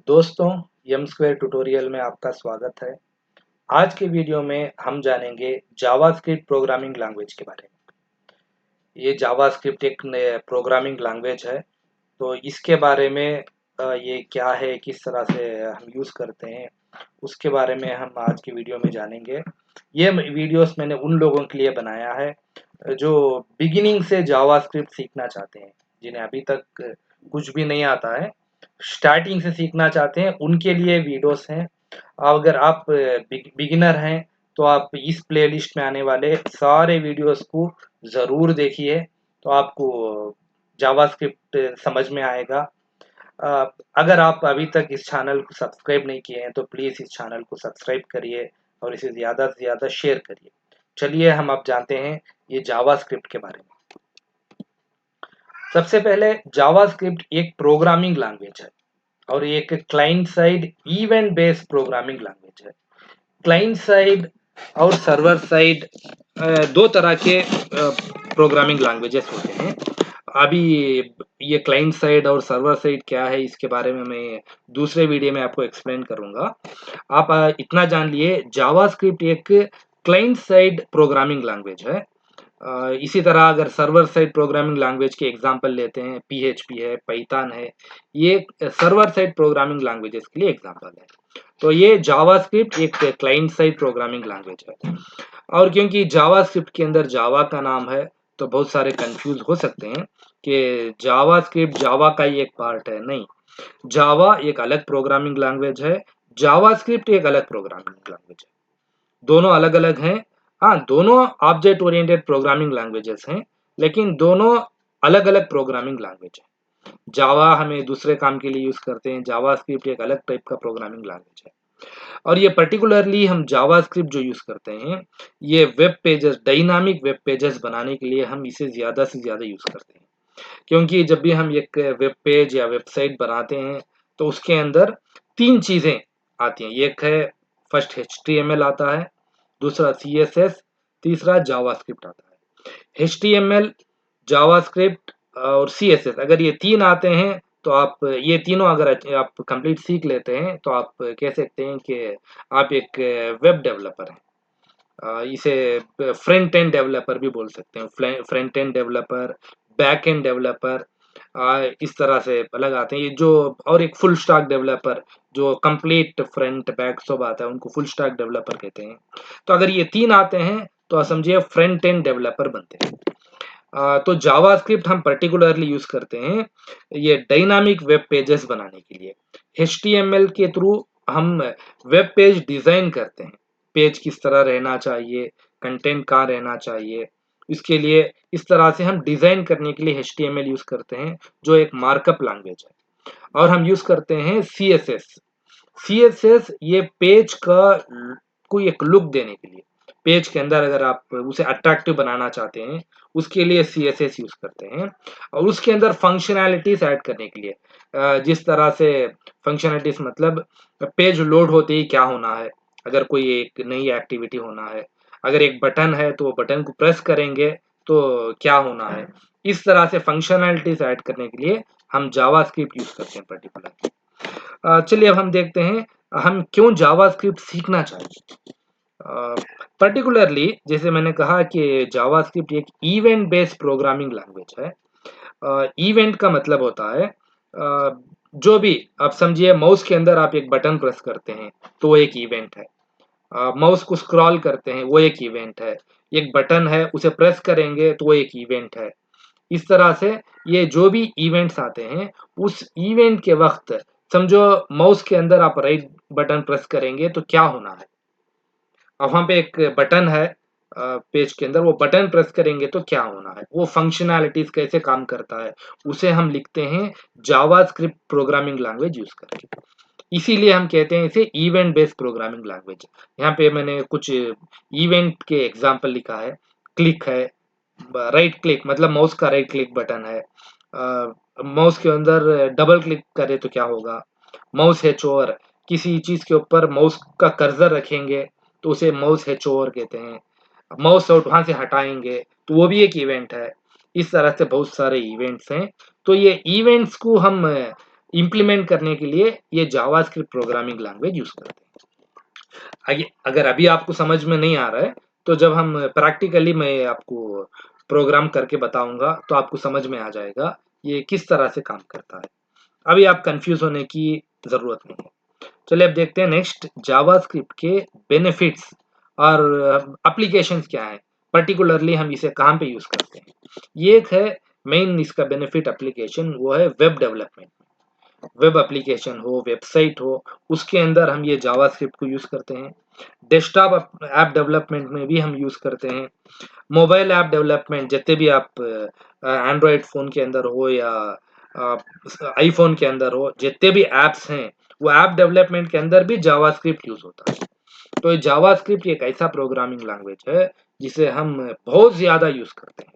दोस्तों, M square tutorial में आपका स्वागत है। आज के वीडियो में हम जानेंगे जावास्क्रिप्ट प्रोग्रामिंग लैंग्वेज के बारे में। ये जावास्क्रिप्ट एक प्रोग्रामिंग लैंग्वेज है, तो इसके बारे में ये क्या है, किस तरह से हम यूज़ करते हैं, उसके बारे में हम आज की वीडियो में जानेंगे। ये वीडियोस मैंने उन लोगों के लिए बनाया है जो बिगिनिंग से जावास्क्रिप्ट सीखना चाहते हैं, जिन्हें अभी तक कुछ भी नहीं आता है, स्टार्टिंग से सीखना चाहते हैं, उनके लिए वीडियोस हैं। अगर आप बिगिनर हैं तो आप इस प्लेलिस्ट में आने वाले सारे वीडियोस को ज़रूर देखिए, तो आपको जावास्क्रिप्ट समझ में आएगा। अगर आप अभी तक इस चैनल को सब्सक्राइब नहीं किए हैं तो प्लीज़ इस चैनल को सब्सक्राइब करिए और इसे ज़्यादा से ज़्यादा शेयर करिए। चलिए हम अब जानते हैं ये जावास्क्रिप्ट के बारे में। सबसे पहले जावास्क्रिप्ट एक प्रोग्रामिंग लैंग्वेज है और ये एक client side event based programming language है। क्लाइंट साइड और सर्वर साइड दो तरह के प्रोग्रामिंग लैंग्वेजेस होते हैं। अभी ये क्लाइंट साइड और सर्वर साइड क्या है, इसके बारे में मैं दूसरे वीडियो में आपको एक्सप्लेन करूंगा। आप इतना जान लिए, जावास्क्रिप्ट एक क्लाइंट साइड प्रोग्रामिंग लैंग्वेज है। इसी तरह अगर सर्वर साइड प्रोग्रामिंग लैंग्वेज के एग्जांपल लेते हैं, पीएचपी है, पाइथन है, ये सर्वर साइड प्रोग्रामिंग लैंग्वेजेस के लिए एग्जांपल है। तो ये जावास्क्रिप्ट एक क्लाइंट साइड प्रोग्रामिंग लैंग्वेज है। और क्योंकि जावास्क्रिप्ट के अंदर जावा का नाम है, तो बहुत सारे कंफ्यूज हो सकते हैं कि जावास्क्रिप्ट जावा का ही एक पार्ट है। नहीं, जावा एक अलग प्रोग्रामिंग लैंग्वेज है, जावास्क्रिप्ट एक अलग प्रोग्रामिंग लैंग्वेज है। दोनों अलग अलग हैं। हाँ, दोनों ऑब्जेक्ट ओरिएंटेड प्रोग्रामिंग लैंग्वेजेस हैं, लेकिन दोनों अलग अलग प्रोग्रामिंग लैंग्वेज है। जावा हमें दूसरे काम के लिए यूज करते हैं, जावास्क्रिप्ट एक अलग टाइप का प्रोग्रामिंग लैंग्वेज है। और ये पर्टिकुलरली हम जावास्क्रिप्ट जो यूज करते हैं, ये web pages, dynamic web pages बनाने के लिए हम इसे ज्यादा से ज्यादा यूज करते हैं। क्योंकि जब भी हम एक वेब पेज या वेबसाइट बनाते हैं तो उसके अंदर तीन चीजें आती हैं। एक है फर्स्ट HTML आता है, दूसरा CSS, तीसरा जावास्क्रिप्ट आता है। HTML, जावास्क्रिप्ट और CSS, अगर ये तीन आते हैं तो आप ये तीनों अगर आप कंप्लीट सीख लेते हैं तो आप कह सकते हैं कि आप एक वेब डेवलपर हैं। इसे फ्रंट एंड डेवलपर भी बोल सकते हैं। Front end developer, back end developer, इस तरह से अलग आते हैं। ये जो और एक फुल स्टैक डेवलपर, जो कंप्लीट फ्रंट बैक सब आता है, उनको फुल स्टैक डेवलपर कहते हैं। तो अगर ये तीन आते हैं तो समझिए फ्रंट एंड डेवलपर बनते हैं। तो जावास्क्रिप्ट हम पर्टिकुलरली यूज करते हैं ये डायनामिक वेब पेजेस बनाने के लिए। HTML के थ्रू हम वेब पेज डिजाइन करते हैं, पेज किस तरह रहना चाहिए, कंटेंट कहाँ रहना चाहिए, इसके लिए इस तरह से हम डिजाइन करने के लिए HTML यूज करते हैं, जो एक मार्कअप लैंग्वेज है। और हम यूज करते हैं CSS, ये पेज का कोई एक लुक देने के लिए, पेज के अंदर अगर आप उसे अट्रैक्टिव बनाना चाहते हैं, उसके लिए CSS यूज करते हैं। और उसके अंदर फंक्शनैलिटीज ऐड करने के लिए, जिस तरह से फंक्शनैलिटीज मतलब पेज लोड होते ही क्या होना है, अगर कोई एक नई एक्टिविटी होना है, अगर एक बटन है तो वो बटन को प्रेस करेंगे तो क्या होना है, इस तरह से फंक्शनैलिटीज ऐड करने के लिए हम जावास्क्रिप्ट यूज करते हैं पर्टिकुलर। चलिए अब हम देखते हैं हम क्यों जावास्क्रिप्ट सीखना चाहिए। पर्टिकुलरली जैसे मैंने कहा कि जावास्क्रिप्ट एक इवेंट बेस्ड प्रोग्रामिंग लैंग्वेज है। इवेंट का मतलब होता है जो भी आप समझिए, माउस के अंदर आप एक बटन प्रेस करते हैं तो वो एक इवेंट है। माउस को स्क्रॉल करते हैं, वो एक इवेंट है। एक बटन है, उसे प्रेस करेंगे तो वो एक इवेंट है। इस तरह से ये जो भी इवेंट्स आते हैं, उस इवेंट के वक्त समझो माउस के अंदर आप राइट बटन प्रेस करेंगे तो क्या होना है। अब वहाँ पे एक बटन है पेज के अंदर, वो बटन प्रेस करेंगे तो क्या होना है, वो फंक्शनैलिटीज कैसे काम करता है, उसे हम लिखते हैं जावास्क्रिप्ट प्रोग्रामिंग लैंग्वेज यूज करके। इसीलिए हम कहते हैं इसे इवेंट बेस्ड प्रोग्रामिंग लैंग्वेज। यहाँ पे मैंने कुछ इवेंट के एग्जांपल लिखा है। क्लिक है, राइट क्लिक मतलब माउस का राइट क्लिक बटन है। माउस के अंदर डबल क्लिक करें तो क्या होगा, माउस हैचओवर, किसी चीज के ऊपर माउस का कर्सर रखेंगे तो उसे माउस हैचओवर कहते हैं। माउस आउट वहां से हटाएंगे तो वो भी एक इवेंट है। इस तरह से बहुत सारे इवेंट्स हैं। तो ये इवेंट्स को हम इम्प्लीमेंट करने के लिए ये जावास्क्रिप्ट प्रोग्रामिंग लैंग्वेज यूज करते हैं। अगर अभी आपको समझ में नहीं आ रहा है तो जब हम प्रैक्टिकली मैं आपको प्रोग्राम करके बताऊंगा तो आपको समझ में आ जाएगा ये किस तरह से काम करता है। अभी आप कंफ्यूज होने की जरूरत नहीं है। चलिए अब देखते हैं नेक्स्ट जावास्क्रिप्ट के बेनिफिट्स और एप्लीकेशंस क्या है, पर्टिकुलरली हम इसे कहाँ पे यूज करते हैं। ये एक है मेन इसका बेनिफिट एप्लीकेशन, वो है वेब डेवलपमेंट। वेब एप्लीकेशन हो, वेबसाइट हो, उसके अंदर हम ये जावास्क्रिप्ट को यूज करते हैं। डेस्कटॉप ऐप डेवलपमेंट में भी हम यूज करते हैं। मोबाइल ऐप डेवलपमेंट जितने भी आप एंड्रॉयड फोन के अंदर हो या आईफोन के अंदर हो, जितने भी एप्स हैं वो ऐप डेवलपमेंट के अंदर भी जावास्क्रिप्ट यूज होता है। तो ये जावास्क्रिप्ट एक ऐसा प्रोग्रामिंग लैंग्वेज है जिसे हम बहुत ज्यादा यूज करते हैं,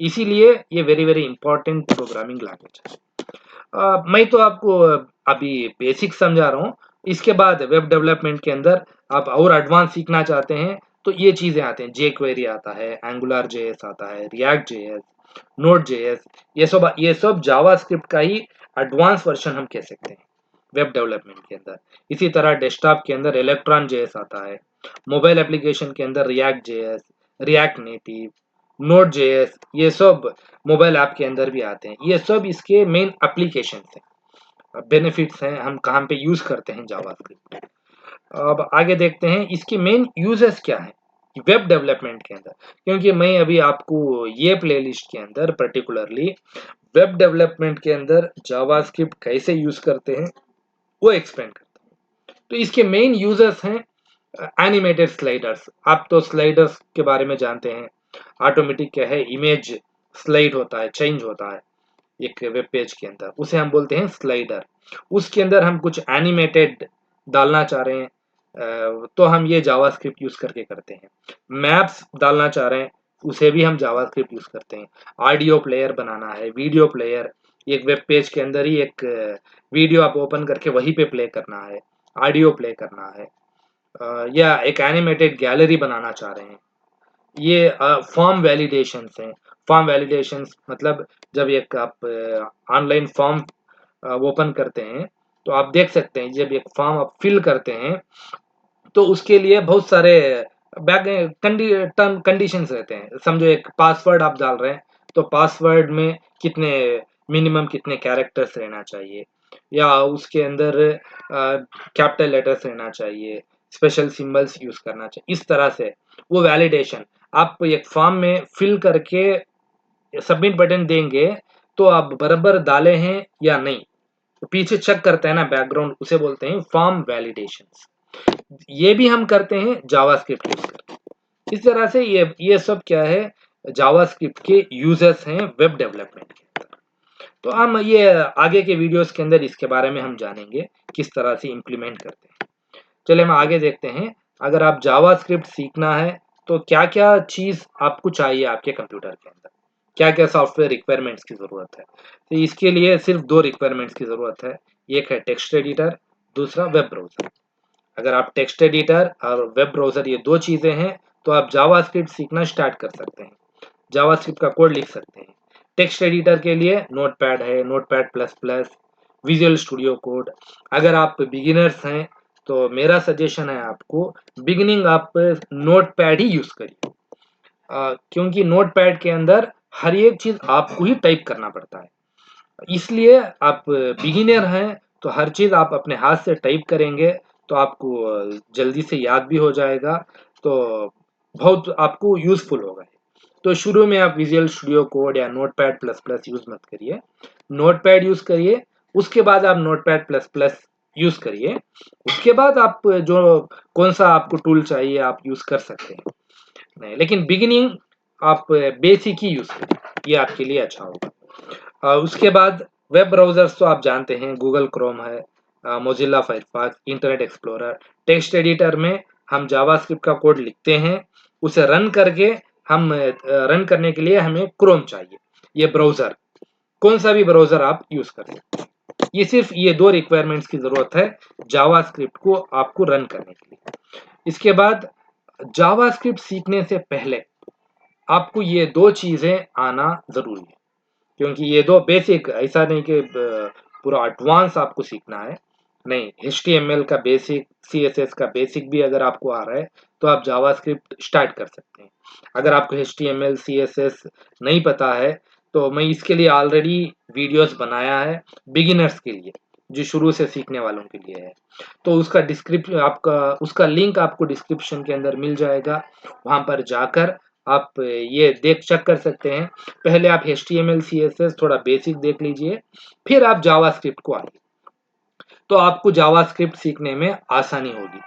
इसीलिए ये very very important programming language है। मैं तो आपको अभी बेसिक समझा रहा हूँ। इसके बाद वेब डेवलपमेंट के अंदर आप और एडवांस सीखना चाहते हैं तो ये चीजें आते हैं, जे क्वेरी आता है, एंगुलर जेएस आता है, रिएक्ट जेएस, नोड जेएस, ये सब जावास्क्रिप्ट का ही एडवांस वर्जन हम कह सकते हैं वेब डेवलपमेंट के अंदर। इसी तरह डेस्कटॉप के अंदर इलेक्ट्रॉन जेएस आता है, मोबाइल एप्लीकेशन के अंदर react JS, react native, node JS, ये सब मोबाइल ऐप के अंदर भी आते हैं। ये सब इसके मेन एप्लीकेशन हैं, बेनिफिट्स हैं, हम कहाँ पे यूज करते हैं जावास्क्रिप्ट। अब आगे देखते हैं इसकी मेन यूजेस क्या है वेब डेवलपमेंट के अंदर, क्योंकि मैं अभी आपको ये प्लेलिस्ट के अंदर पर्टिकुलरली वेब डेवलपमेंट के अंदर जावास्क्रिप्ट कैसे यूज करते हैं वो एक्सप्लेन करता हूँ। तो इसके मेन यूजर्स हैं एनिमेटेड स्लाइडर्स। आप तो स्लाइडर्स के बारे में जानते हैं, ऑटोमेटिक क्या है, इमेज स्लाइड होता है, चेंज होता है एक वेब पेज के अंदर, उसे हम बोलते हैं स्लाइडर। उसके अंदर हम कुछ एनिमेटेड डालना चाह रहे हैं तो हम ये जावास्क्रिप्ट यूज करके करते हैं। मैप्स डालना चाह रहे हैं उसे भी हम जावास्क्रिप्ट यूज करते हैं। ऑडियो प्लेयर बनाना है, वीडियो प्लेयर, एक वेब पेज के अंदर ही एक वीडियो आप ओपन करके वहीं पे प्ले करना है, ऑडियो प्ले करना है, या एक एनिमेटेड गैलरी बनाना चाह रहे हैं। ये फॉर्म वैलिडेशंस हैं। फॉर्म वैलिडेशंस मतलब जब एक आप ऑनलाइन फॉर्म ओपन करते हैं तो आप देख सकते हैं जब एक फॉर्म आप फिल करते हैं तो उसके लिए बहुत सारे बैक टर्म कंडीशंस रहते हैं। समझो एक पासवर्ड आप डाल रहे हैं तो पासवर्ड में कितने मिनिमम कितने कैरेक्टर्स रहना चाहिए, या उसके अंदर कैपिटल लेटर्स रहना चाहिए, स्पेशल सिंबल्स यूज करना चाहिए, इस तरह से वो वैलिडेशन आप एक फॉर्म में फिल करके सबमिट बटन देंगे तो आप बराबर डाले हैं या नहीं, तो पीछे चेक करते हैं ना बैकग्राउंड, उसे बोलते हैं फॉर्म वैलिडेशंस। ये भी हम करते हैं जावास्क्रिप्ट यूज करके। इस तरह से ये सब क्या है, जावास्क्रिप्ट के यूजर्स हैं वेब डेवलपमेंट के अंदर। तो हम ये आगे के वीडियोस के अंदर इसके बारे में हम जानेंगे किस तरह से इम्प्लीमेंट करते हैं। चलिए हम आगे देखते हैं। अगर आप जावास्क्रिप्ट सीखना है तो क्या क्या चीज आपको चाहिए आपके कंप्यूटर के अंदर, क्या क्या सॉफ्टवेयर रिक्वायरमेंट्स की जरूरत है। तो इसके लिए सिर्फ दो रिक्वायरमेंट्स की जरूरत है, एक है टेक्स्ट एडिटर, दूसरा वेब ब्राउजर। अगर आप टेक्स्ट एडिटर और वेब ब्राउजर ये दो चीजें हैं तो आप जावास्क्रिप्ट सीखना स्टार्ट कर सकते हैं, जावास्क्रिप्ट का कोड लिख सकते हैं। टेक्स्ट एडिटर के लिए नोटपैड है, notepad plus plus, visual studio code. अगर आप बिगिनर्स हैं तो मेरा सजेशन है आपको बिगिनिंग आप नोटपैड ही यूज करिए, क्योंकि नोटपैड के अंदर हर एक चीज आपको ही टाइप करना पड़ता है, इसलिए आप बिगिनर हैं तो हर चीज आप अपने हाथ से टाइप करेंगे तो आपको जल्दी से याद भी हो जाएगा, तो बहुत आपको यूजफुल होगा। तो शुरू में आप विजुअल स्टूडियो कोड या नोटपैड प्लस प्लस यूज मत करिए, नोटपैड यूज करिए। उसके बाद आप नोटपैड प्लस प्लस यूज करिए, उसके बाद आप जो कौन सा आपको टूल चाहिए आप यूज कर सकते हैं। नहीं, लेकिन बिगिनिंग आप बेसिक ही यूज करिए, ये आपके लिए अच्छा होगा। उसके बाद वेब ब्राउजर्स तो आप जानते हैं, गूगल क्रोम है, Mozilla Firefox, internet explorer. Text editor में हम जावास्क्रिप्ट का कोड लिखते हैं, उसे रन करके हम रन करने के लिए हमें क्रोम चाहिए, ये ब्राउजर, कौन सा भी ब्राउजर आप यूज कर सकते हैं। ये सिर्फ ये दो रिक्वायरमेंट्स की जरूरत है जावास्क्रिप्ट को आपको रन करने के लिए। इसके बाद जावास्क्रिप्ट सीखने से पहले आपको ये दो चीजें आना जरूरी है, क्योंकि ये दो बेसिक, ऐसा नहीं कि पूरा एडवांस आपको सीखना है, नहीं। HTML का बेसिक, CSS का बेसिक भी अगर आपको आ रहा है तो आप जावास्क्रिप्ट स्टार्ट कर सकते हैं। अगर आपको HTML CSS नहीं पता है तो मैं इसके लिए ऑलरेडी वीडियोस बनाया है बिगिनर्स के लिए, जो शुरू से सीखने वालों के लिए है। तो उसका डिस्क्रिप्शन आपका, उसका लिंक आपको डिस्क्रिप्शन के अंदर मिल जाएगा, वहां पर जाकर आप ये देख चेक कर सकते हैं। पहले आप HTML CSS थोड़ा बेसिक देख लीजिए, फिर आप जावास्क्रिप्ट को आइए, तो आपको जावास्क्रिप्ट सीखने में आसानी होगी,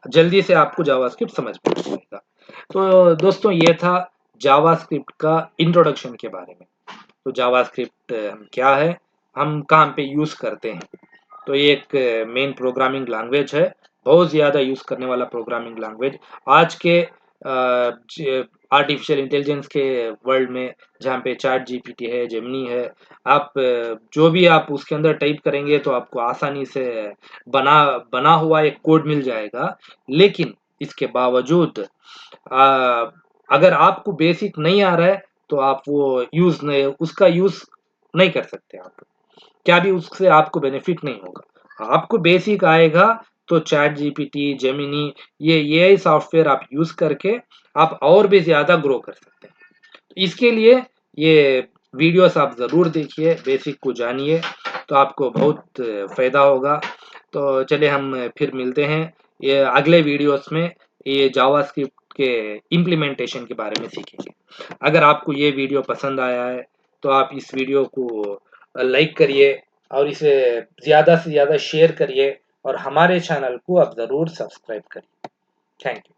जल्दी से आपको जावास्क्रिप्ट समझ में आ जाएगा। तो दोस्तों ये था जावास्क्रिप्ट का इंट्रोडक्शन के बारे में। तो जावास्क्रिप्ट क्या है, हम कहाँ पे यूज करते हैं। तो ये एक मेन प्रोग्रामिंग लैंग्वेज है, बहुत ज़्यादा यूज़ करने वाला प्रोग्रामिंग लैंग्वेज आज के आर्टिफिशियल इंटेलिजेंस के वर्ल्ड में, जहाँ पे चैट जीपीटी है, जेमिनी है। आप जो भी आप उसके अंदर टाइप करेंगे तो आपको आसानी से बना बना हुआ एक कोड मिल जाएगा। लेकिन इसके बावजूद अगर आपको बेसिक नहीं आ रहा है तो आप वो यूज़ नहीं, उसका यूज़ नहीं कर सकते आप, क्या भी उससे आपको बेनिफिट नहीं होगा। आपको बेसिक आएगा तो चैट जीपीटी, जेमिनी, ये एआई सॉफ्टवेयर आप यूज करके आप और भी ज्यादा ग्रो कर सकते हैं। तो इसके लिए ये वीडियोस आप जरूर देखिए, बेसिक को जानिए, तो आपको बहुत फायदा होगा। तो चलिए हम फिर मिलते हैं ये अगले वीडियोस में, ये जावास्क्रिप्ट के इम्प्लीमेंटेशन के बारे में सीखेंगे। अगर आपको ये वीडियो पसंद आया है तो आप इस वीडियो को लाइक करिए और इसे ज़्यादा से ज़्यादा शेयर करिए, और हमारे चैनल को आप ज़रूर सब्सक्राइब करिए। Thank you.